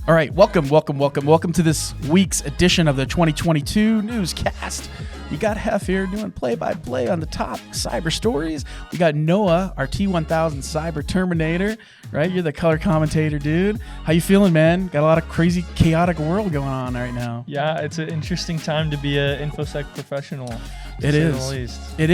All right, welcome to this week's edition of the 2022 newscast. You got Heff here doing play-by-play on the top cyber stories. We got Noah, our T1000 cyber terminator, right? You're the color commentator, dude. How you feeling, man? Got a lot of crazy, chaotic world going on right now. Yeah, it's an interesting time to be an InfoSec professional. It is. It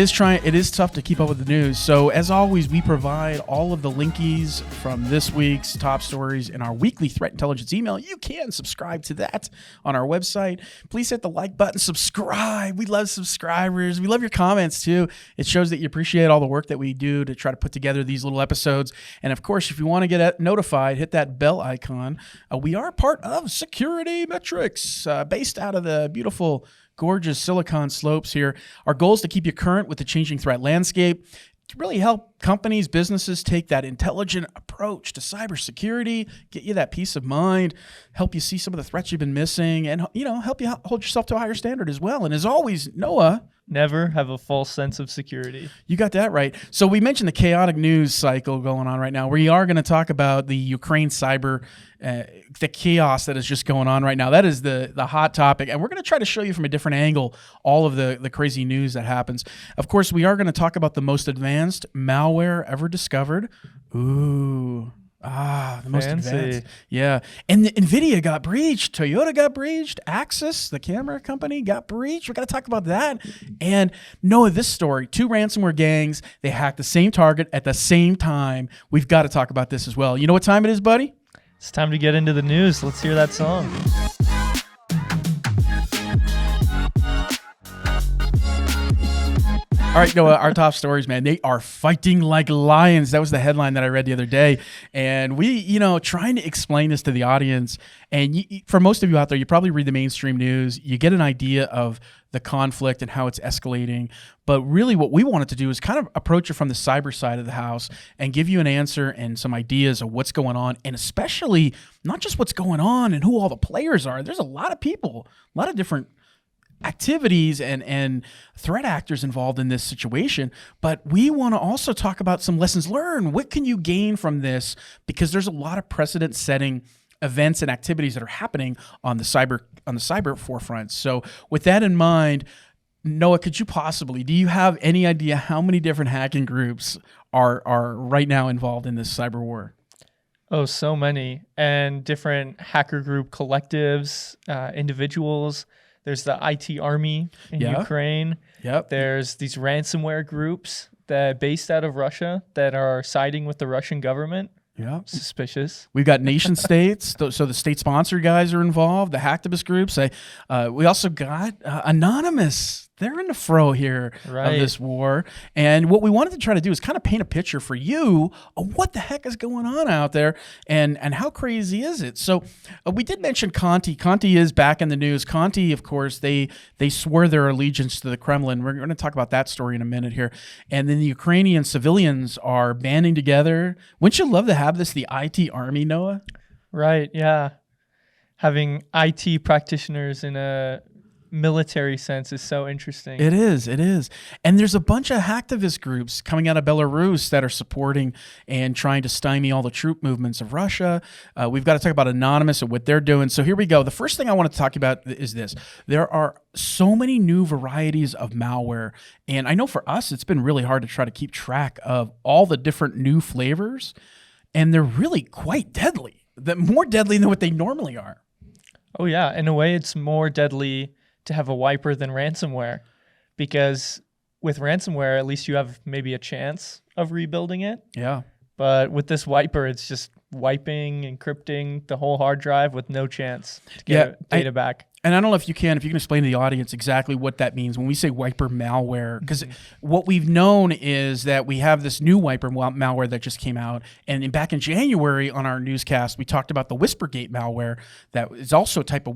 is tough to keep up with the news. So as always, we provide all of the linkies from this week's top stories in our weekly threat intelligence email. You can subscribe to that on our website. Please hit the like button, subscribe. We love subscribers. We love your comments too. It shows that you appreciate all the work that we do to try to put together these little episodes. And of course, if you want to get notified, hit that bell icon. We are part of SecurityMetrics, based out of the beautiful, gorgeous Silicon Slopes here. Our goal is to keep you current with the changing threat landscape, to really help companies, businesses take that intelligent approach to cybersecurity, get you that peace of mind, help you see some of the threats you've been missing, and help you hold yourself to a higher standard as well. And as always, Noah, never have a false sense of security. You got that right. So we mentioned the chaotic news cycle going on right now. We are going to talk about the Ukraine cyber, the chaos that is just going on right now. That is the hot topic. And we're going to try to show you from a different angle all of the crazy news that happens. Of course, we are going to talk about the most advanced malware ever discovered. Ooh. The most advanced. Yeah. And Nvidia got breached. Toyota got breached. Axis, the camera company, got breached. We're going to talk about that. And Noah, this story, 2 ransomware gangs, they hacked the same target at the same time. We've got to talk about this as well. You know what time it is, buddy? It's time to get into the news. Let's hear that song. All right, Noah, our top stories, man, they are fighting like lions. That was the headline that I read the other day. And we, trying to explain this to the audience. And for most of you out there, you probably read the mainstream news. You get an idea of the conflict and how it's escalating. But really what we wanted to do is kind of approach it from the cyber side of the house and give you an answer and some ideas of what's going on. And especially not just what's going on and who all the players are. There's a lot of people, a lot of different activities and threat actors involved in this situation, but we want to also talk about some lessons learned. What can you gain from this? Because there's a lot of precedent-setting events and activities that are happening on the cyber forefront. So with that in mind, Noah, do you have any idea how many different hacking groups are right now involved in this cyber war? Oh, so many. And different hacker group collectives, individuals. There's the IT army in Ukraine. Yep. There's these ransomware groups that based out of Russia that are siding with the Russian government. Yeah. Suspicious. We've got nation states. So the state sponsor guys are involved, the hacktivist groups. We also got Anonymous. They're in the fro here of this war. And what we wanted to try to do is kind of paint a picture for you of what the heck is going on out there and how crazy is it. So we did mention Conti. Conti is back in the news. Conti, of course, they swore their allegiance to the Kremlin. We're going to talk about that story in a minute here. And then the Ukrainian civilians are banding together. Wouldn't you love to have this, the IT army, Noah? Right, yeah. Having IT practitioners in a military sense is so interesting. It is. And there's a bunch of hacktivist groups coming out of Belarus that are supporting and trying to stymie all the troop movements of Russia. We've got to talk about Anonymous and what they're doing. So here we go. The first thing I want to talk about is this. There are so many new varieties of malware. And I know for us, it's been really hard to try to keep track of all the different new flavors. And they're really quite deadly. More deadly than what they normally are. Oh, yeah. In a way, it's more deadly to have a wiper than ransomware, because with ransomware, at least you have maybe a chance of rebuilding it. Yeah. But with this wiper, it's just wiping, encrypting the whole hard drive with no chance to get data back. And I don't know if you can explain to the audience exactly what that means when we say wiper malware, because what we've known is that we have this new wiper malware that just came out. And back in January on our newscast, we talked about the Whispergate malware that is also a type of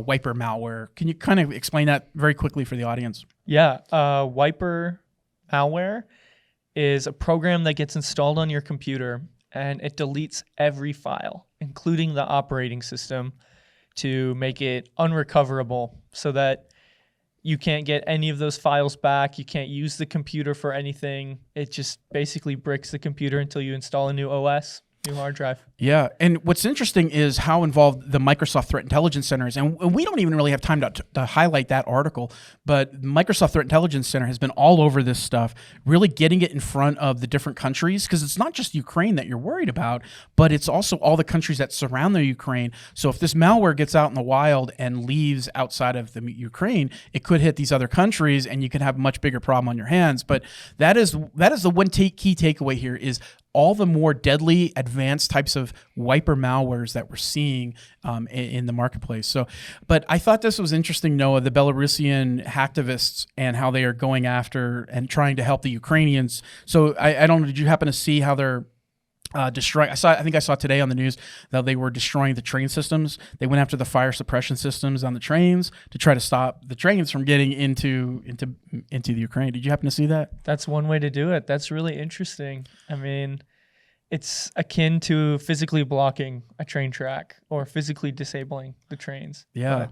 wiper malware. Can you kind of explain that very quickly for the audience? Yeah. Wiper malware is a program that gets installed on your computer and it deletes every file, including the operating system, to make it unrecoverable so that you can't get any of those files back. You can't use the computer for anything. It just basically bricks the computer until you install a new OS. new hard drive. Yeah, and what's interesting is how involved the Microsoft Threat Intelligence Center is, and we don't even really have time to highlight that article, but Microsoft Threat Intelligence Center has been all over this stuff, really getting it in front of the different countries, because it's not just Ukraine that you're worried about, but it's also all the countries that surround the Ukraine. So if this malware gets out in the wild and leaves outside of the Ukraine, it could hit these other countries, and you could have a much bigger problem on your hands. But that is the one key takeaway here is all the more deadly, advanced types of wiper malwares that we're seeing in the marketplace. So, but I thought this was interesting, Noah, the Belarusian hacktivists and how they are going after and trying to help the Ukrainians. So I don't know, did you happen to see how they're destroying? I think I saw today on the news that they were destroying the train systems. They went after the fire suppression systems on the trains to try to stop the trains from getting into the Ukraine. Did you happen to see that? That's one way to do it. That's really interesting. I mean, it's akin to physically blocking a train track or physically disabling the trains. Yeah.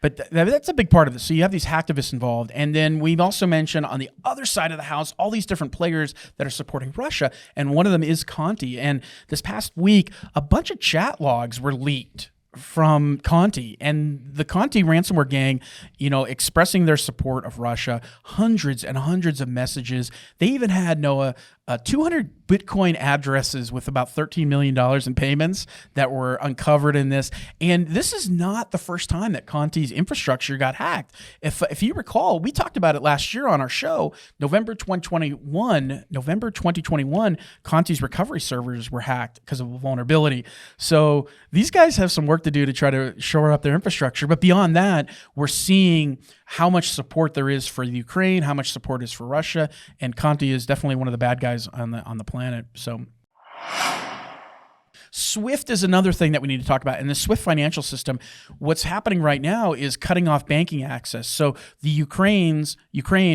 But that's a big part of this. So you have these hacktivists involved. And then we've also mentioned on the other side of the house, all these different players that are supporting Russia. And one of them is Conti. And this past week, a bunch of chat logs were leaked from Conti, and the Conti ransomware gang, expressing their support of Russia, hundreds and hundreds of messages. They even had, Noah, 200 Bitcoin addresses with about $13 million in payments that were uncovered in this. And this is not the first time that Conti's infrastructure got hacked. If you recall, we talked about it last year on our show, November 2021, Conti's recovery servers were hacked because of a vulnerability. So these guys have some work to do to try to shore up their infrastructure. But beyond that, we're seeing how much support there is for the Ukraine, how much support is for Russia, and Conti is definitely one of the bad guys on the planet. So SWIFT is another thing that we need to talk about. In the SWIFT financial system, what's happening right now is cutting off banking access. So the Ukraine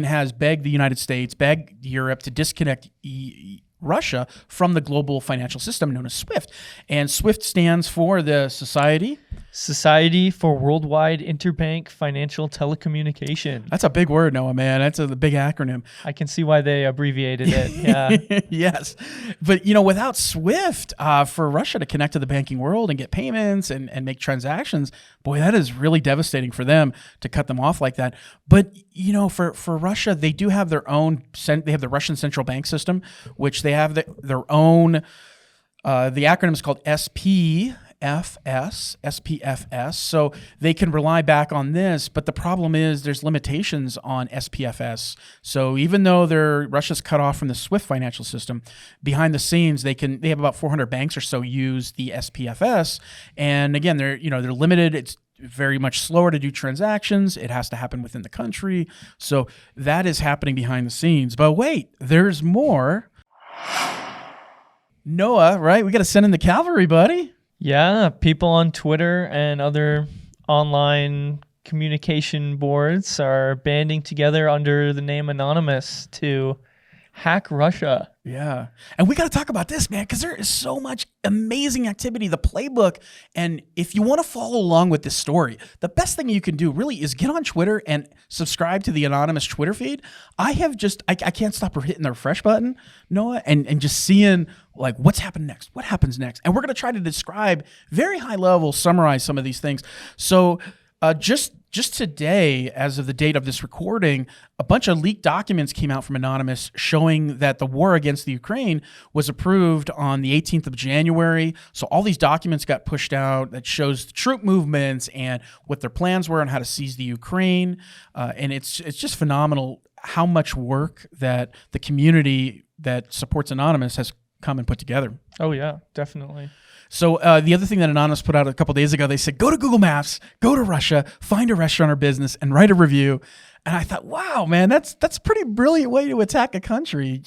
has begged the United States, begged Europe to disconnect Russia from the global financial system known as SWIFT. And SWIFT stands for the Society for Worldwide Interbank Financial Telecommunication. That's a big word, Noah, man. That's a big acronym. I can see why they abbreviated it. Yeah. Yes. But, without SWIFT, for Russia to connect to the banking world and get payments and make transactions, boy, that is really devastating for them to cut them off like that. But, for Russia, they do have their own, they have the Russian central bank system, which they have their own, the acronym is called SPFS. So they can rely back on this, but the problem is there's limitations on SPFS. So even though Russia's cut off from the SWIFT financial system, behind the scenes they have about 400 banks or so use the SPFS, and again they're limited. It's very much slower to do transactions. It has to happen within the country. So that is happening behind the scenes. But wait, there's more. Noah, right? We got to send in the cavalry, buddy. Yeah, people on Twitter and other online communication boards are banding together under the name Anonymous to hack Russia. Yeah. And we got to talk about this, man, because there is so much amazing activity, the playbook. And if you want to follow along with this story, the best thing you can do really is get on Twitter and subscribe to the Anonymous Twitter feed. I can't stop hitting the refresh button, Noah, and just seeing like what's happened next, what happens next. And we're going to try to describe very high level, summarize some of these things. So just today, as of the date of this recording, a bunch of leaked documents came out from Anonymous showing that the war against the Ukraine was approved on the 18th of January. So all these documents got pushed out that shows the troop movements and what their plans were on how to seize the Ukraine. And it's just phenomenal how much work that the community that supports Anonymous has come and put together. Oh, yeah, definitely. So the other thing that Anonymous put out a couple days ago, they said, go to Google Maps, go to Russia, find a restaurant or business, and write a review. And I thought, wow, man, that's a pretty brilliant way to attack a country.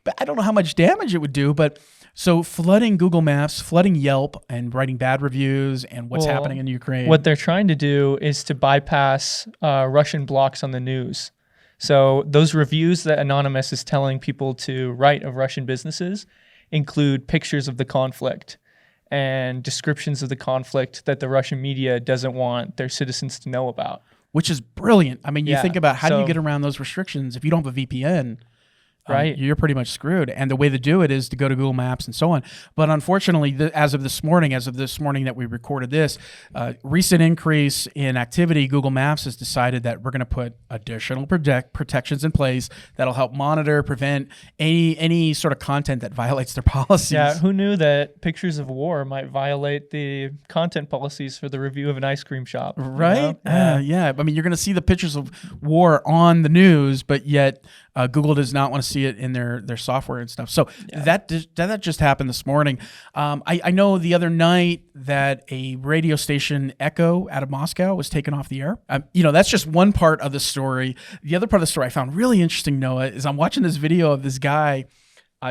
But I don't know how much damage it would do. But so flooding Google Maps, flooding Yelp, and writing bad reviews and what's happening in Ukraine. What they're trying to do is to bypass Russian blocks on the news. So those reviews that Anonymous is telling people to write of Russian businesses include pictures of the conflict and descriptions of the conflict that the Russian media doesn't want their citizens to know about. Which is brilliant. I mean, you think about how do you get around those restrictions if you don't have a VPN? Right. You're pretty much screwed. And the way to do it is to go to Google Maps and so on. But unfortunately, as of this morning that we recorded this, recent increase in activity, Google Maps has decided that we're going to put additional protections in place that'll help monitor, prevent any sort of content that violates their policies. Yeah, who knew that pictures of war might violate the content policies for the review of an ice cream shop? Right? You know? Yeah. I mean, you're going to see the pictures of war on the news, but yet Google does not want to see it in their software and stuff. So that just happened this morning. I know the other night that a radio station, Echo, out of Moscow, was taken off the air. That's just one part of the story. The other part of the story I found really interesting, Noah, is I'm watching this video of this guy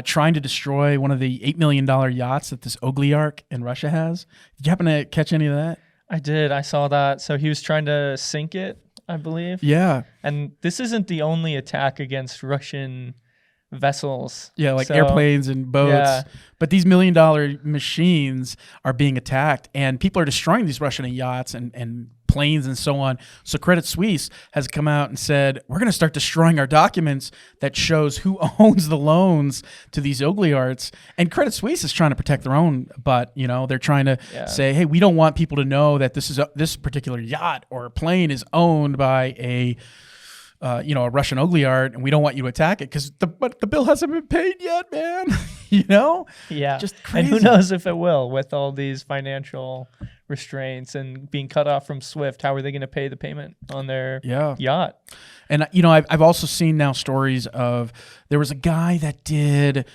trying to destroy one of the $8 million yachts that this oligarch in Russia has. Did you happen to catch any of that? I did. I saw that. So he was trying to sink it, I believe. Yeah. And this isn't the only attack against Russian vessels. Yeah, like airplanes and boats. Yeah. But these $1 million machines are being attacked, and people are destroying these Russian yachts and planes and so on. So Credit Suisse has come out and said, we're going to start destroying our documents that shows who owns the loans to these oligarchs. And Credit Suisse is trying to protect their own butt. They're trying to say, hey, we don't want people to know that this particular yacht or plane is owned by a Russian oligarch, and we don't want you to attack it because the bill hasn't been paid yet, man. Yeah. Just crazy. And who knows if it will with all these financial restraints and being cut off from SWIFT. How are they going to pay the payment on their yacht? And I've also seen now stories of there was a guy that did.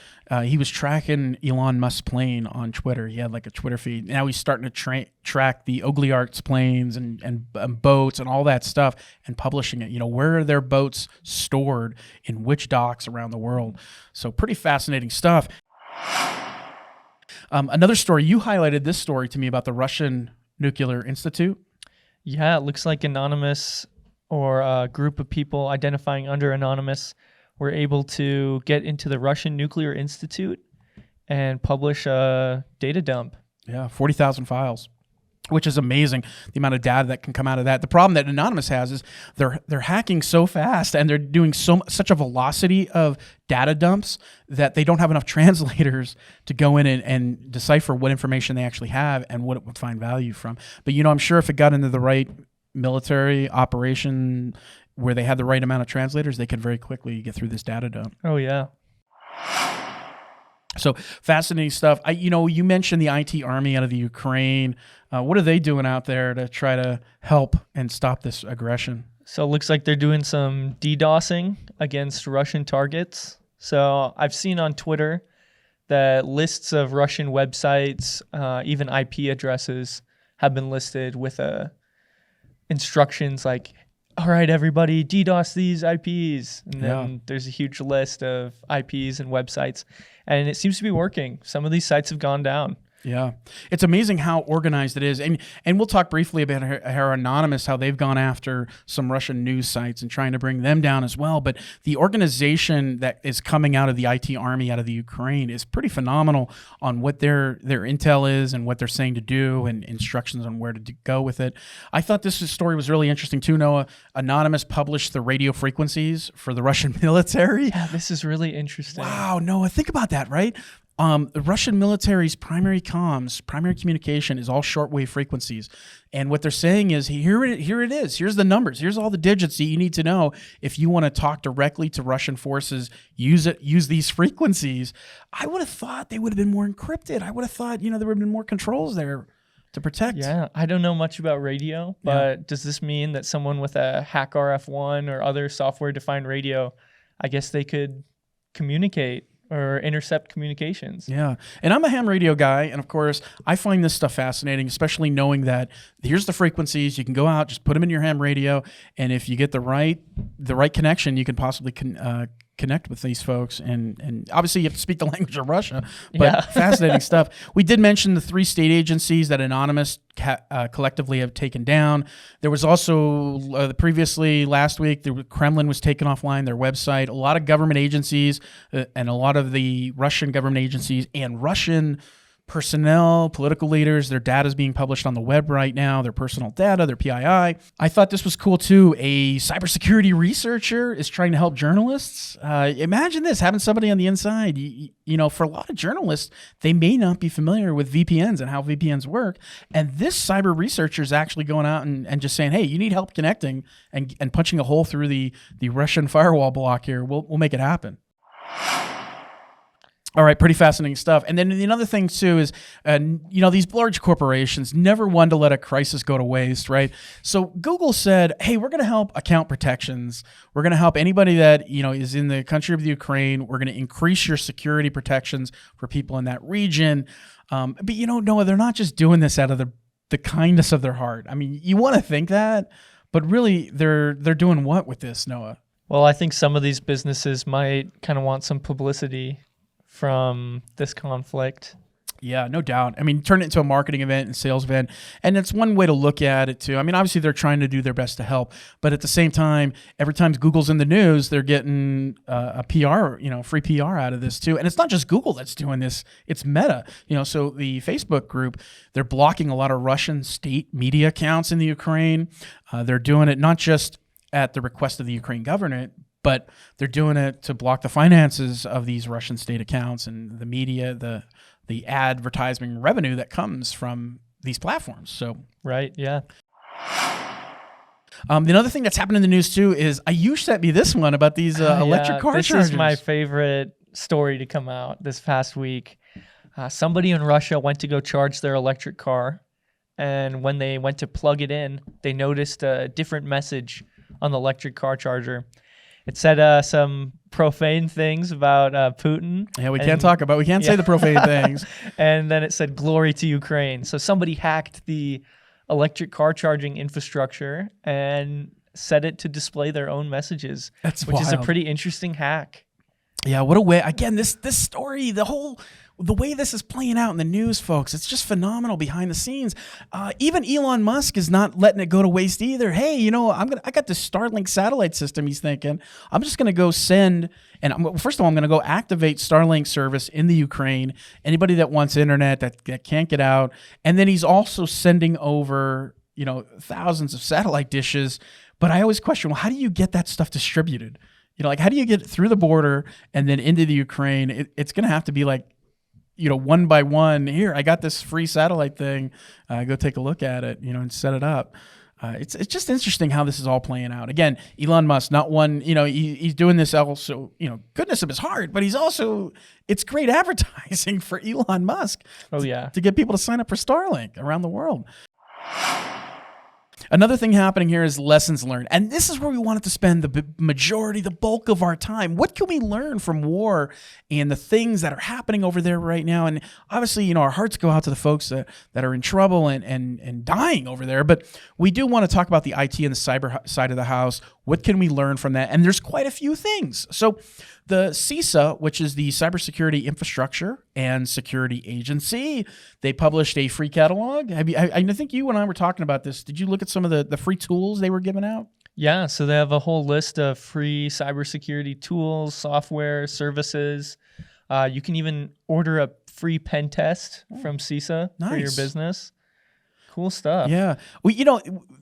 He was tracking Elon Musk's plane on Twitter. He had like a Twitter feed. Now he's starting to track the oligarchs' planes and boats and all that stuff and publishing it. Where are their boats stored in which docks around the world? So pretty fascinating stuff. Another story, you highlighted this story to me about the Russian Nuclear Institute. Yeah, it looks like Anonymous or a group of people identifying under Anonymous were able to get into the Russian Nuclear Institute and publish a data dump. Yeah, 40,000 files, which is amazing, the amount of data that can come out of that. The problem that Anonymous has is they're hacking so fast and they're doing such a velocity of data dumps that they don't have enough translators to go in and decipher what information they actually have and what it would find value from. But, I'm sure if it got into the right military operation where they had the right amount of translators, they could very quickly get through this data dump. Oh, yeah. So fascinating stuff. You mentioned the IT army out of the Ukraine. What are they doing out there to try to help and stop this aggression? So it looks like they're doing some DDoSing against Russian targets. So I've seen on Twitter that lists of Russian websites, even IP addresses, have been listed with instructions like, all right, everybody, DDoS these IPs. And then there's a huge list of IPs and websites. And it seems to be working. Some of these sites have gone down. Yeah. It's amazing how organized it is. And we'll talk briefly about how Anonymous, how they've gone after some Russian news sites and trying to bring them down as well. But the organization that is coming out of the IT army out of the Ukraine is pretty phenomenal on what their intel is and what they're saying to do and instructions on where to go with it. I thought this story was really interesting too, Noah. Anonymous published the radio frequencies for the Russian military. Yeah, this is really interesting. Wow, Noah, think about that, right? The Russian military's primary communication is all shortwave frequencies. And what they're saying is, here it is. Here's the numbers. Here's all the digits that you need to know if you want to talk directly to Russian forces. Use these frequencies. I would have thought they would have been more encrypted. I would have thought, there would have been more controls there to protect. Yeah, I don't know much about radio, but does this mean that someone with a Hack RF1 or other software-defined radio, I guess they could communicate or intercept communications? Yeah. And I'm a ham radio guy. And of course, I find this stuff fascinating, especially knowing that here's the frequencies. You can go out, just put them in your ham radio. And if you get the right connection, you can possibly connect with these folks. And obviously you have to speak the language of Russia, but fascinating stuff. We did mention the 3 state agencies that Anonymous collectively have taken down. There was also previously last week, the Kremlin was taken offline, their website. A lot of government agencies and a lot of the Russian government agencies and Russian personnel, political leaders. Their data is being published on the web right now, their personal data, their PII. I thought this was cool too. A cybersecurity researcher is trying to help journalists. Imagine this, having somebody on the inside. You know, for a lot of journalists, they may not be familiar with VPNs and how VPNs work. And this cyber researcher is actually going out and just saying, hey, you need help connecting and punching a hole through the Russian firewall block here. We'll make it happen. All right, pretty fascinating stuff. And then another thing too is, you know, these large corporations never want to let a crisis go to waste, right? So Google said, hey, we're going to help account protections. We're going to help anybody that, you know, is in the country of the Ukraine. We're going to increase your security protections for people in that region. But, you know, Noah, they're not just doing this out of the kindness of their heart. I mean, you want to think that, but really they're doing what with this, Noah? Well, I think some of these businesses might kind of want some publicity from this conflict. Yeah, no doubt. I mean, turn it into a marketing event and sales event. And it's one way to look at it too. I mean, obviously they're trying to do their best to help, but at the same time, every time Google's in the news, they're getting a PR, you know, free PR out of this too. And it's not just Google that's doing this, it's Meta. You know, so the Facebook group, they're blocking a lot of Russian state media accounts in the Ukraine. They're doing it not just at the request of the Ukraine government, but they're doing it to block the finances of these Russian state accounts and the media, the advertising revenue that comes from these platforms. So right, yeah. The other thing that's happened in the news too is Ayush sent me this one about these electric car chargers. This is my favorite story to come out this past week. Somebody in Russia went to go charge their electric car, and when they went to plug it in, they noticed a different message on the electric car charger. It said some profane things about Putin. Yeah, we can't say the profane things. And then it said, glory to Ukraine. So somebody hacked the electric car charging infrastructure and set it to display their own messages, which is a pretty interesting hack. Yeah, what a way. Again, this story, the way this is playing out in the news, folks, it's just phenomenal behind the scenes. Even Elon Musk is not letting it go to waste either. Hey, you know, I got this Starlink satellite system. He's thinking, I'm just going to go first of all, I'm going to go activate Starlink service in the Ukraine. Anybody that wants internet that can't get out. And then he's also sending over, you know, thousands of satellite dishes. But I always question, well, how do you get that stuff distributed? You know, like, how do you get it through the border and then into the Ukraine? It's going to have to be like, you know, one by one. Here, I got this free satellite thing. Go take a look at it, you know, and set it up. It's just interesting how this is all playing out. Again, Elon Musk, not one, you know, he's doing this also, you know, goodness of his heart, but he's also, it's great advertising for Elon Musk. Oh, yeah. To get people to sign up for Starlink around the world. Another thing happening here is lessons learned. And this is where we wanted to spend the bulk of our time. What can we learn from war and the things that are happening over there right now? And obviously, you know, our hearts go out to the folks that are in trouble and dying over there. But we do want to talk about the IT and the cyber side of the house. What can we learn from that? And there's quite a few things. So the CISA, which is the Cybersecurity Infrastructure and Security Agency, they published a free catalog. I think you and I were talking about this. Did you look at some of the free tools they were giving out? Yeah, so they have a whole list of free cybersecurity tools, software, services. You can even order a free pen test from CISA for your business. Cool stuff. Yeah. Well, you know,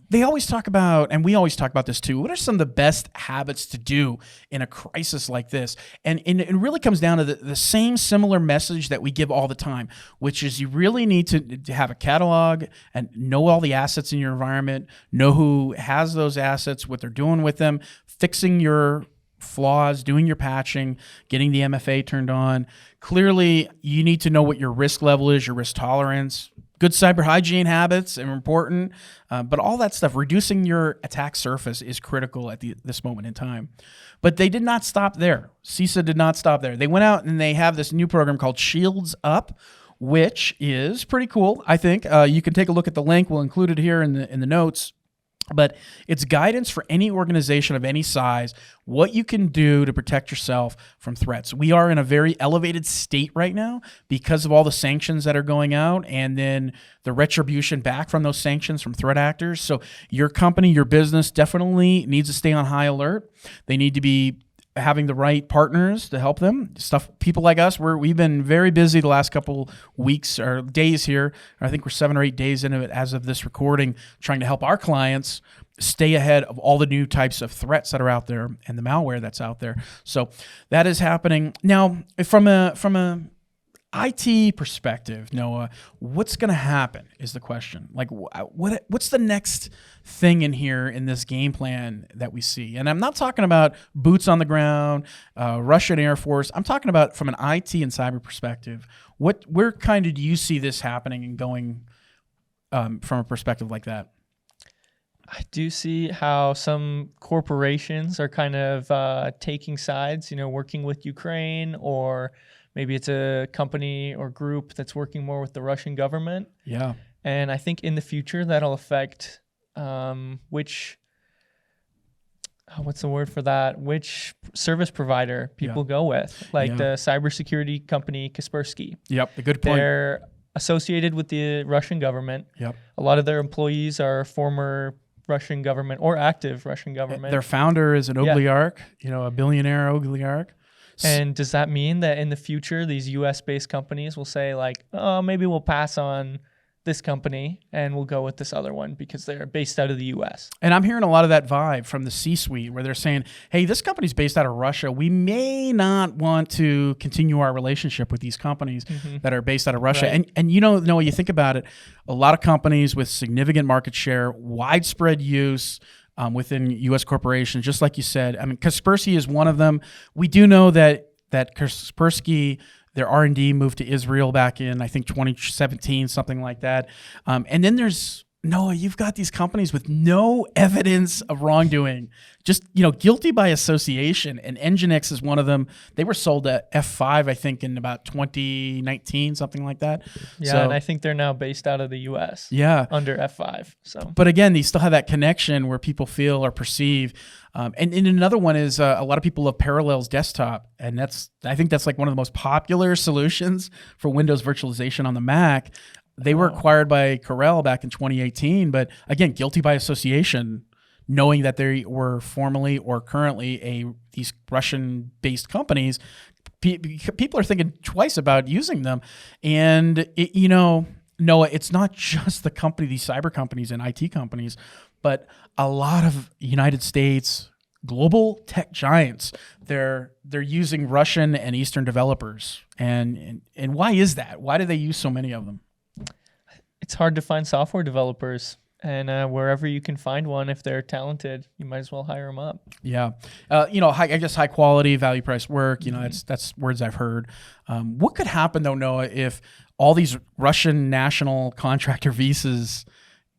they always talk about, and we always talk about this too, what are some of the best habits to do in a crisis like this? And it really comes down to the same similar message that we give all the time, which is you really need to have a catalog and know all the assets in your environment, know who has those assets, what they're doing with them, fixing your flaws, doing your patching, getting the MFA turned on. Clearly, you need to know what your risk level is, your risk tolerance. Good cyber hygiene habits are important, but all that stuff, reducing your attack surface is critical at this moment in time. But they did not stop there. CISA did not stop there. They went out and they have this new program called Shields Up, which is pretty cool, I think. You can take a look at the link. We'll include it here in the notes. But it's guidance for any organization of any size, what you can do to protect yourself from threats. We are in a very elevated state right now because of all the sanctions that are going out and then the retribution back from those sanctions from threat actors. So your company, your business definitely needs to stay on high alert. They need to be having the right partners to help them. People like us, we've been very busy the last couple weeks or days here. I think we're 7 or 8 days into it as of this recording, trying to help our clients stay ahead of all the new types of threats that are out there and the malware that's out there. So that is happening. Now, from a IT perspective, Noah, what's going to happen is the question. Like, what's the next thing in here in this game plan that we see? And I'm not talking about boots on the ground, Russian Air Force. I'm talking about from an IT and cyber perspective. Where kind of do you see this happening and going from a perspective like that? I do see how some corporations are kind of taking sides, working with Ukraine, or maybe it's a company or group that's working more with the Russian government. Yeah. And I think in the future that'll affect which service provider people go with. Like the cybersecurity company Kaspersky. Yep, a good point. They're associated with the Russian government. Yep. A lot of their employees are former Russian government or active Russian government. Their founder is an oligarch, a billionaire oligarch. And does that mean that in the future, these US-based companies will say like, oh, maybe we'll pass on this company and we'll go with this other one because they're based out of the US? And I'm hearing a lot of that vibe from the C-suite where they're saying, hey, this company's based out of Russia. We may not want to continue our relationship with these companies that are based out of Russia. Right. And Noah, you think about it, a lot of companies with significant market share, widespread use, within U.S. corporations, just like you said. I mean, Kaspersky is one of them. We do know that Kaspersky, their R&D moved to Israel back in, I think, 2017, something like that. And then there's, Noah, you've got these companies with no evidence of wrongdoing, just, guilty by association. And Nginx is one of them. They were sold at F5, I think, in about 2019, something like that. Yeah, and I think they're now based out of the US. Yeah. Under F5. So, but again, they still have that connection where people feel or perceive. And another one is a lot of people love Parallels Desktop, and I think that's like one of the most popular solutions for Windows virtualization on the Mac. They were acquired by Corel back in 2018, but again, guilty by association, knowing that they were formerly or currently these Russian-based companies. People are thinking twice about using them, and Noah, it's not just the company, these cyber companies and IT companies, but a lot of United States global tech giants. They're using Russian and Eastern developers, and why is that? Why do they use so many of them? It's hard to find software developers, and wherever you can find one, if they're talented, you might as well hire them up. Yeah, I guess high quality, value price work. That's words I've heard. What could happen though, Noah, if all these Russian national contractor visas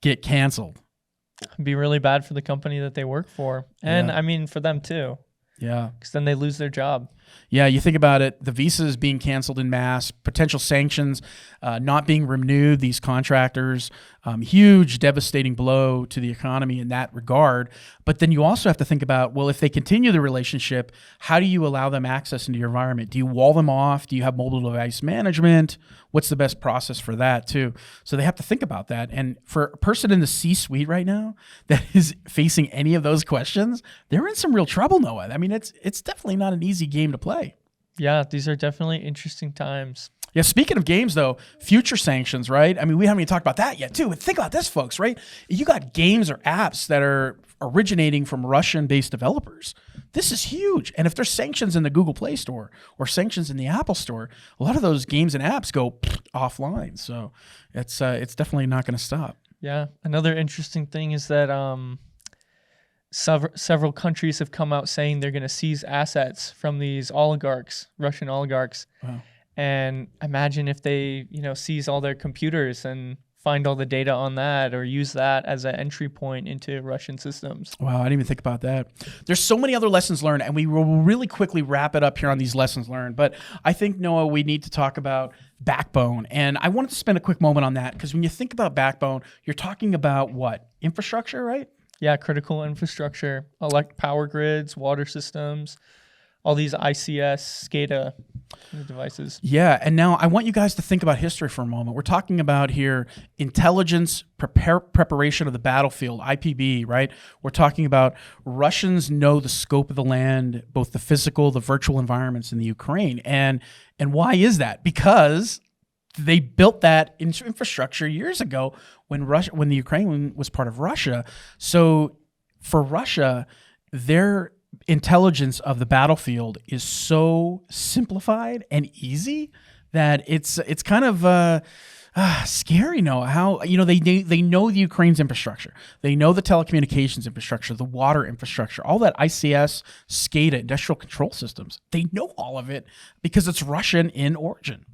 get canceled? It'd be really bad for the company that they work for, and I mean for them too. Yeah, because then they lose their job. Yeah, you think about it, the visas being canceled in mass, potential sanctions not being renewed, these contractors, huge devastating blow to the economy in that regard. But then you also have to think about, well, if they continue the relationship, how do you allow them access into your environment? Do you wall them off? Do you have mobile device management? What's the best process for that too? So they have to think about that. And for a person in the C-suite right now that is facing any of those questions, they're in some real trouble, Noah. I mean, it's definitely not an easy game to play. Yeah, these are definitely interesting times. Yeah, speaking of games, though, future sanctions, right? I mean, we haven't even talked about that yet, too. But think about this, folks, right? You got games or apps that are originating from Russian-based developers. This is huge. And if there's sanctions in the Google Play Store or sanctions in the Apple Store, a lot of those games and apps go offline. So it's definitely not going to stop. Yeah. Another interesting thing is that several countries have come out saying they're going to seize assets from these oligarchs, Russian oligarchs. Wow. And imagine if they, seize all their computers and find all the data on that or use that as an entry point into Russian systems. Wow, I didn't even think about that. There's so many other lessons learned, and we will really quickly wrap it up here on these lessons learned. But I think, Noah, we need to talk about backbone. And I wanted to spend a quick moment on that because when you think about backbone, you're talking about what? Infrastructure, right? Yeah, critical infrastructure, power grids, water systems, all these ICS, SCADA devices. Yeah, and now I want you guys to think about history for a moment. We're talking about here intelligence preparation of the battlefield, IPB, right? We're talking about Russians know the scope of the land, both the physical, the virtual environments in the Ukraine. And why is that? Because they built that infrastructure years ago when the Ukraine was part of Russia. So for Russia, their intelligence of the battlefield is so simplified and easy that it's kind of scary. How they know the Ukraine's infrastructure, they know the telecommunications infrastructure, the water infrastructure, all that ICS, SCADA, industrial control systems. They know all of it because it's Russian in origin.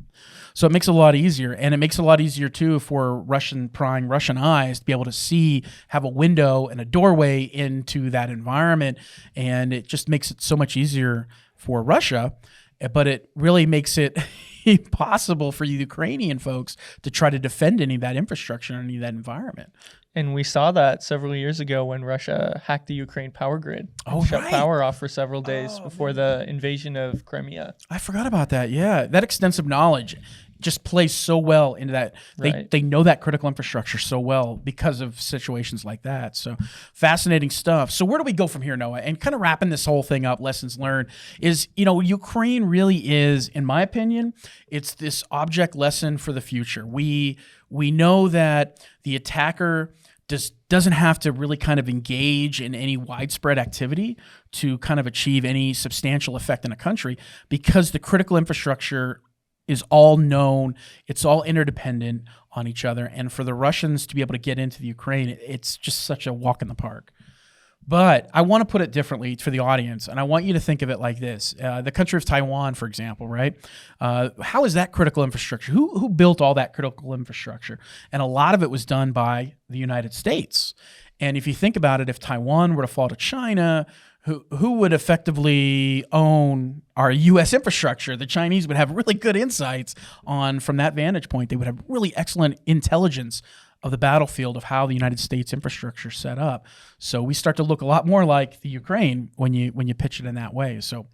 So it makes it a lot easier, and it makes it a lot easier too for prying Russian eyes to be able to see, have a window and a doorway into that environment, and it just makes it so much easier for Russia, but it really makes it impossible for you Ukrainian folks to try to defend any of that infrastructure, any of that environment. And we saw that several years ago when Russia hacked the Ukraine power grid. Shut power off for several days before the invasion of Crimea. I forgot about that. Yeah, that extensive knowledge just plays so well into that. They know that critical infrastructure so well because of situations like that. So fascinating stuff. So where do we go from here, Noah? And kind of wrapping this whole thing up, lessons learned, is, Ukraine really is, in my opinion, it's this object lesson for the future. We know that the attacker doesn't have to really kind of engage in any widespread activity to kind of achieve any substantial effect in a country, because the critical infrastructure is all known, it's all interdependent on each other. And for the Russians to be able to get into the Ukraine, it's just such a walk in the park. But I want to put it differently for the audience, and I want you to think of it like this. The country of Taiwan, for example, right? How is that critical infrastructure? Who built all that critical infrastructure? And a lot of it was done by the United States. And if you think about it, if Taiwan were to fall to China, who would effectively own our U.S. infrastructure? The Chinese would have really good insights from that vantage point. They would have really excellent intelligence of the battlefield of how the United States infrastructure is set up. So we start to look a lot more like the Ukraine when you pitch it in that way. So,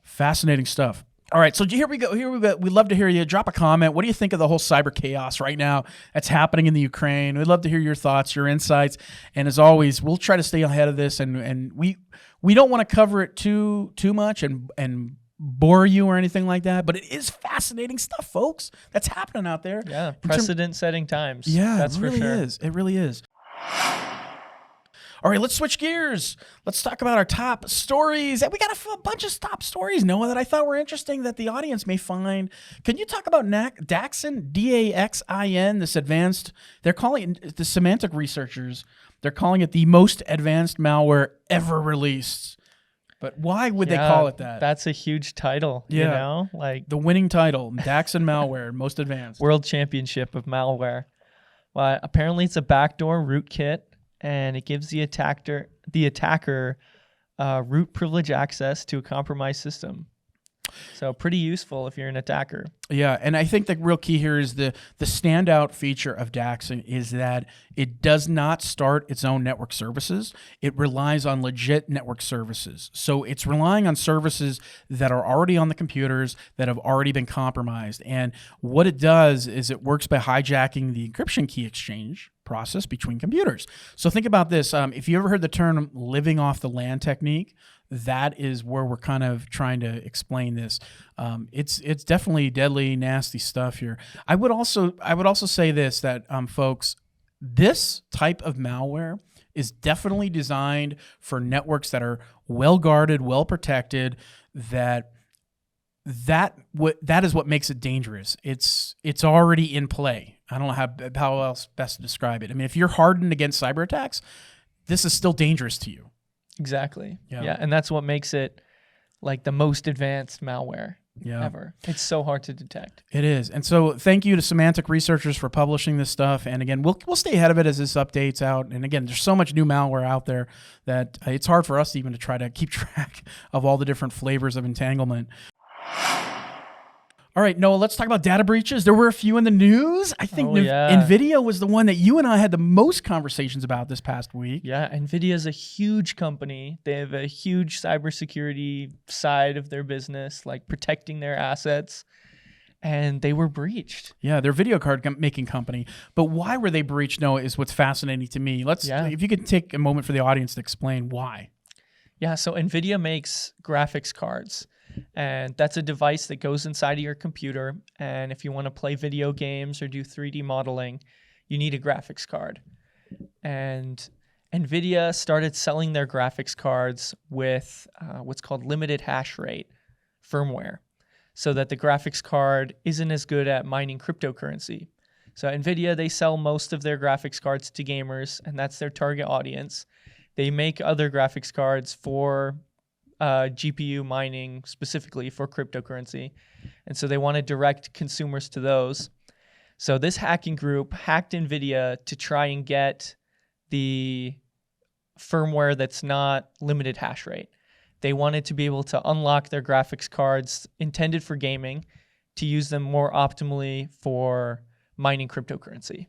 fascinating stuff. All right, so here we go. We'd love to hear you. Drop a comment. What do you think of the whole cyber chaos right now that's happening in the Ukraine? We'd love to hear your thoughts, your insights. And as always, we'll try to stay ahead of this. And we don't want to cover it too much and bore you or anything like that. But it is fascinating stuff, folks, that's happening out there. Yeah, precedent-setting times. Yeah, that's it really for sure. is. It really is. All right, let's switch gears. Let's talk about our top stories. And we got a bunch of top stories, Noah, that I thought were interesting that the audience may find. Can you talk about Daxin, D-A-X-I-N, this advanced, they're calling it, the semantic researchers, they're calling it the most advanced malware ever released. But why would they call it that? That's a huge title, like the winning title, Daxin malware, most advanced. World Championship of Malware. Well, apparently it's a backdoor rootkit, and it gives the attacker root privilege access to a compromised system. So pretty useful if you're an attacker. Yeah, and I think the real key here is the standout feature of Daxin is that it does not start its own network services. It relies on legit network services. So it's relying on services that are already on the computers that have already been compromised. And what it does is it works by hijacking the encryption key exchange process between computers. So think about this. If you ever heard the term living off the land technique, that is where we're kind of trying to explain this. It's definitely deadly, nasty stuff here. I would also say this, that folks, this type of malware is definitely designed for networks that are well guarded, well protected. That is what makes it dangerous. It's already in play. I don't know how else best to describe it. I mean, if you're hardened against cyber attacks, this is still dangerous to you. Exactly. Yeah, and that's what makes it like the most advanced malware ever. It's so hard to detect. It is. And so thank you to semantic researchers for publishing this stuff. And again, we'll stay ahead of it as this updates out. And again, there's so much new malware out there that it's hard for us even to try to keep track of all the different flavors of entanglement. All right, Noah, let's talk about data breaches. There were a few in the news. I think Nvidia was the one that you and I had the most conversations about this past week. Yeah, Nvidia is a huge company. They have a huge cybersecurity side of their business, like protecting their assets, and they were breached. Yeah, they're a video card making company. But why were they breached, Noah, is what's fascinating to me. If you could take a moment for the audience to explain why. Yeah, so Nvidia makes graphics cards. And that's a device that goes inside of your computer. And if you want to play video games or do 3D modeling, you need a graphics card. And Nvidia started selling their graphics cards with what's called limited hash rate firmware, so that the graphics card isn't as good at mining cryptocurrency. So Nvidia, they sell most of their graphics cards to gamers, and that's their target audience. They make other graphics cards for GPU mining, specifically for cryptocurrency. And so they want to direct consumers to those. So this hacking group hacked Nvidia to try and get the firmware that's not limited hash rate. They wanted to be able to unlock their graphics cards intended for gaming to use them more optimally for mining cryptocurrency.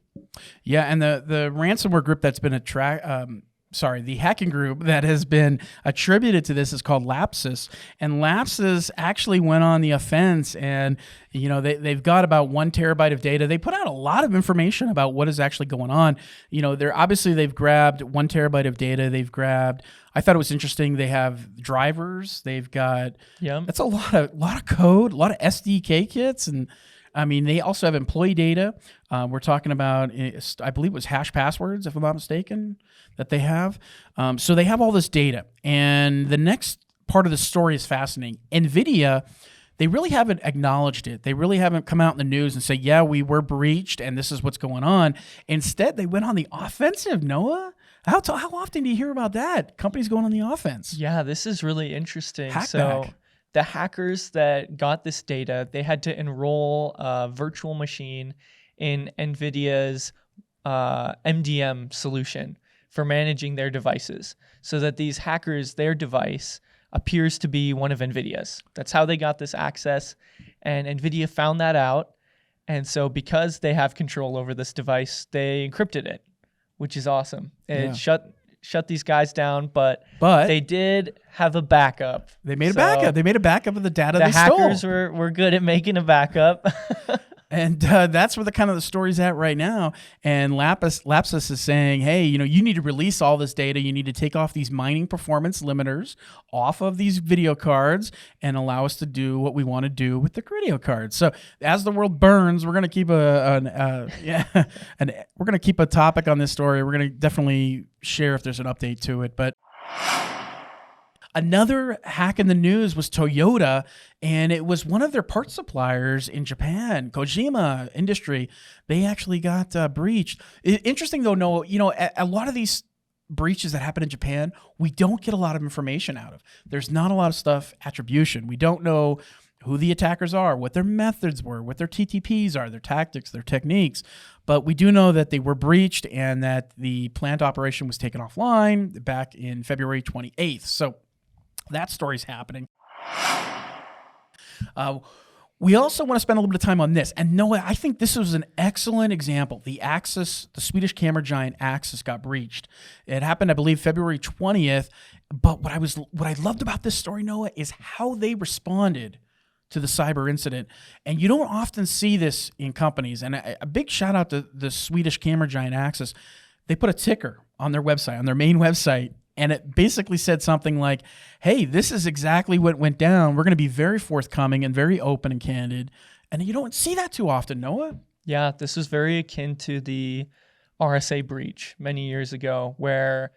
Yeah, and the ransomware group that's been the hacking group that has been attributed to this is called Lapsus, and Lapsus actually went on the offense, and they've got about 1 terabyte of data. They put out a lot of information about what is actually going on. They've grabbed 1 terabyte of data. They've grabbed, I thought it was interesting, they have drivers. They've got that's a lot of code, a lot of SDK kits, and I mean, they also have employee data. We're talking about, I believe it was hash passwords, if I'm not mistaken, that they have. So they have all this data. And the next part of the story is fascinating. NVIDIA, they really haven't acknowledged it. They really haven't come out in the news and say, yeah, we were breached and this is what's going on. Instead, they went on the offensive, Noah. How often do you hear about that? Companies going on the offense. Yeah, this is really interesting. Hackback. The hackers that got this data, they had to enroll a virtual machine in NVIDIA's MDM solution for managing their devices, so that these hackers, their device appears to be one of NVIDIA's. That's how they got this access, and NVIDIA found that out. And so because they have control over this device, they encrypted it, which is awesome. It shut these guys down, but they did have a backup. They made a backup. They made a backup of the data they stole. The hackers were good at making a backup. And that's where the story's at right now. And Lapsus is saying, hey, you need to release all this data. You need to take off these mining performance limiters off of these video cards and allow us to do what we want to do with the video cards. So as the world burns, we're going to keep we're going to keep a topic on this story. We're going to definitely share if there's an update to it. But another hack in the news was Toyota, and it was one of their parts suppliers in Japan, Kojima Industry. They actually got breached. Interesting though, Noah, a lot of these breaches that happen in Japan, we don't get a lot of information out of. There's not a lot of stuff attribution. We don't know who the attackers are, what their methods were, what their TTPs are, their tactics, their techniques. But we do know that they were breached and that the plant operation was taken offline back in February 28th. So that story's happening. We also want to spend a little bit of time on this. And Noah, I think this was an excellent example. The Swedish camera giant Axis got breached. It happened, I believe, February 20th. But what I loved about this story, Noah, is how they responded to the cyber incident. And you don't often see this in companies. And a big shout out to the Swedish camera giant Axis. They put a ticker on their website, on their main website, and it basically said something like, hey, this is exactly what went down. We're going to be very forthcoming and very open and candid. And you don't see that too often, Noah. Yeah, this was very akin to the RSA breach many years ago, where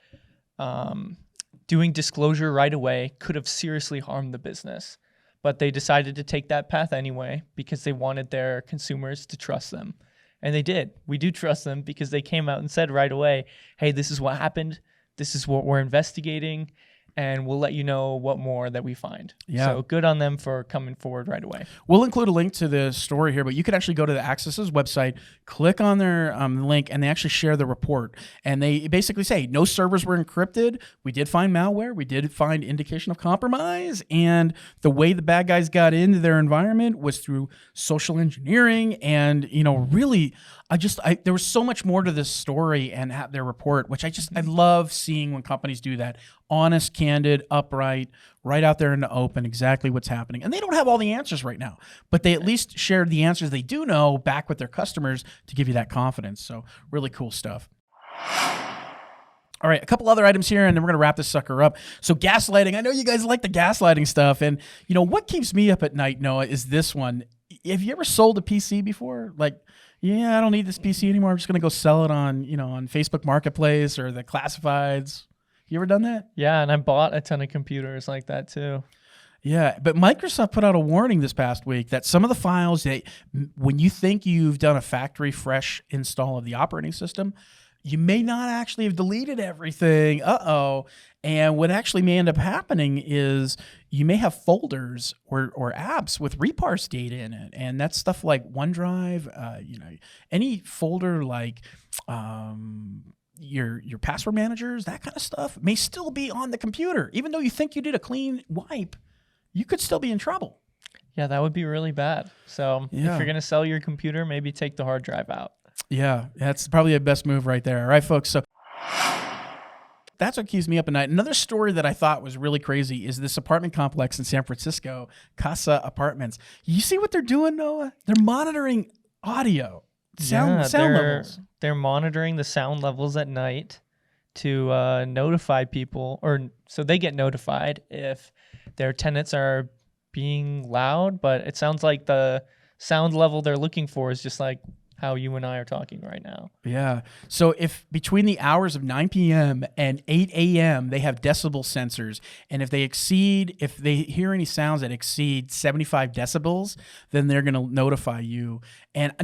doing disclosure right away could have seriously harmed the business. But they decided to take that path anyway because they wanted their consumers to trust them. And they did. We do trust them because they came out and said right away, hey, this is what happened. This is what we're investigating. and we'll let you know what more that we find. Yeah. So good on them for coming forward right away. We'll include a link to the story here, but you could actually go to the Access's website, click on their link, and they actually share the report. And they basically say, no servers were encrypted. We did find malware. We did find indication of compromise. And the way the bad guys got into their environment was through social engineering. And, really, there was so much more to this story and their report, which I love seeing when companies do that. Honest, candid, upright, right out there in the open, exactly what's happening. And they don't have all the answers right now, but they at least shared the answers they do know back with their customers to give you that confidence. So really cool stuff. All right, a couple other items here, and then we're going to wrap this sucker up. So gaslighting, I know you guys like the gaslighting stuff. And, what keeps me up at night, Noah, is this one. Have you ever sold a PC before? Yeah, I don't need this PC anymore. I'm just going to go sell it on, on Facebook Marketplace or the classifieds. You ever done that? Yeah, and I bought a ton of computers like that too. Yeah, but Microsoft put out a warning this past week that some of the files that when you think you've done a factory fresh install of the operating system, you may not actually have deleted everything. And what actually may end up happening is you may have folders or apps with reparse data in it. And that's stuff like OneDrive, any folder like your password managers, that kind of stuff may still be on the computer. Even though you think you did a clean wipe, you could still be in trouble. Yeah, that would be really bad. So if you're going to sell your computer, maybe take the hard drive out. Yeah, that's probably the best move right there. All right, folks. So that's what keeps me up at night. Another story that I thought was really crazy is this apartment complex in San Francisco, Kasa Apartments. You see what they're doing, Noah? They're monitoring audio, sound levels. They're monitoring the sound levels at night to notify people, or so they get notified if their tenants are being loud. But it sounds like the sound level they're looking for is just like how you and I are talking right now. Yeah. So if between the hours of 9 p.m. and 8 a.m. they have decibel sensors, and if they hear any sounds that exceed 75 decibels, then they're going to notify you. And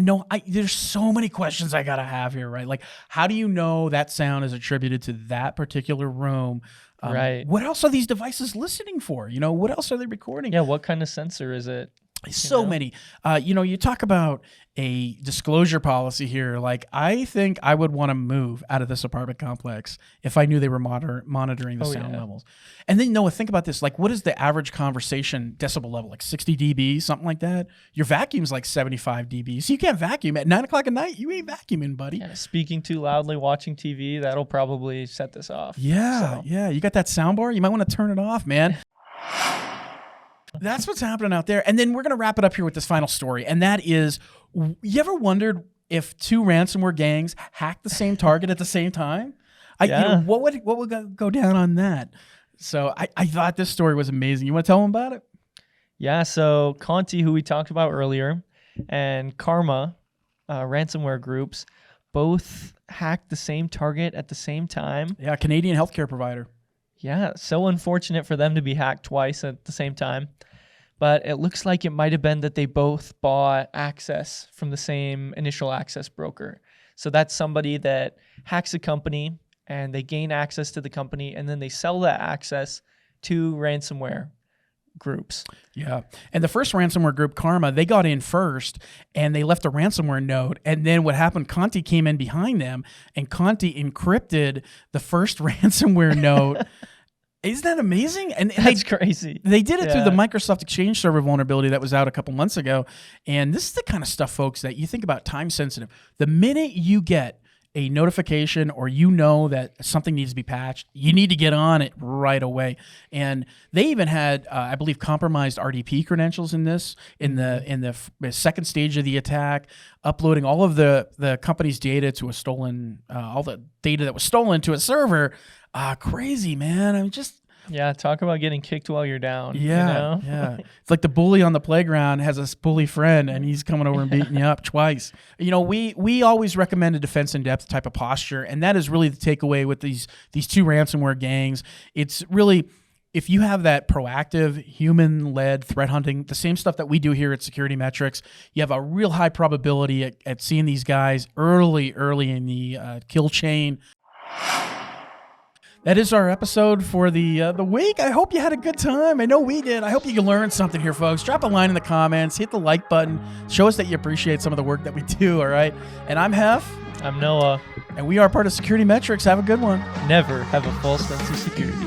there's so many questions I got to have here, right? Like, how do you know that sound is attributed to that particular room? Right. What else are these devices listening for? What else are they recording? Yeah. What kind of sensor is it? So many. You talk about a disclosure policy here. Like, I think I would want to move out of this apartment complex if I knew they were monitoring the sound levels. And then, Noah, think about this. Like, what is the average conversation decibel level? Like 60 dB, something like that? Your vacuum's like 75 dB. So you can't vacuum at 9 o'clock at night. You ain't vacuuming, buddy. Yeah, speaking too loudly, watching TV, that'll probably set this off. Yeah, yeah. You got that sound bar? You might want to turn it off, man. That's what's happening out there. And then we're going to wrap it up here with this final story. And that is, you ever wondered if two ransomware gangs hacked the same target at the same time? What would go down on that? So I thought this story was amazing. You want to tell them about it? Yeah. So Conti, who we talked about earlier, and Karma, ransomware groups, both hacked the same target at the same time. Yeah, Canadian healthcare provider. Yeah, so unfortunate for them to be hacked twice at the same time. But it looks like it might have been that they both bought access from the same initial access broker. So that's somebody that hacks a company and they gain access to the company, and then they sell that access to ransomware groups. Yeah. And the first ransomware group, Karma, they got in first and they left a ransomware node. And then what happened, Conti came in behind them and Conti encrypted the first ransomware node. Isn't that amazing? And that's crazy. They did it through the Microsoft Exchange Server vulnerability that was out a couple months ago. And this is the kind of stuff, folks, that you think about time sensitive. The minute you get a notification or that something needs to be patched, you need to get on it right away. And they even had, I believe, compromised RDP credentials in the second stage of the attack, uploading all of the company's data to all the data that was stolen to a server. Crazy, man. I'm just... Yeah, talk about getting kicked while you're down. Yeah, yeah. It's like the bully on the playground has a bully friend, and he's coming over and beating you up twice. We always recommend a defense in depth type of posture, and that is really the takeaway with these two ransomware gangs. It's really, if you have that proactive, human-led threat hunting, the same stuff that we do here at SecurityMetrics, you have a real high probability at seeing these guys early in the kill chain. That is our episode for the week. I hope you had a good time. I know we did. I hope you learned something here, folks. Drop a line in the comments. Hit the like button. Show us that you appreciate some of the work that we do, all right? And I'm Heff. I'm Noah. And we are part of SecurityMetrics. Have a good one. Never have a false sense of security.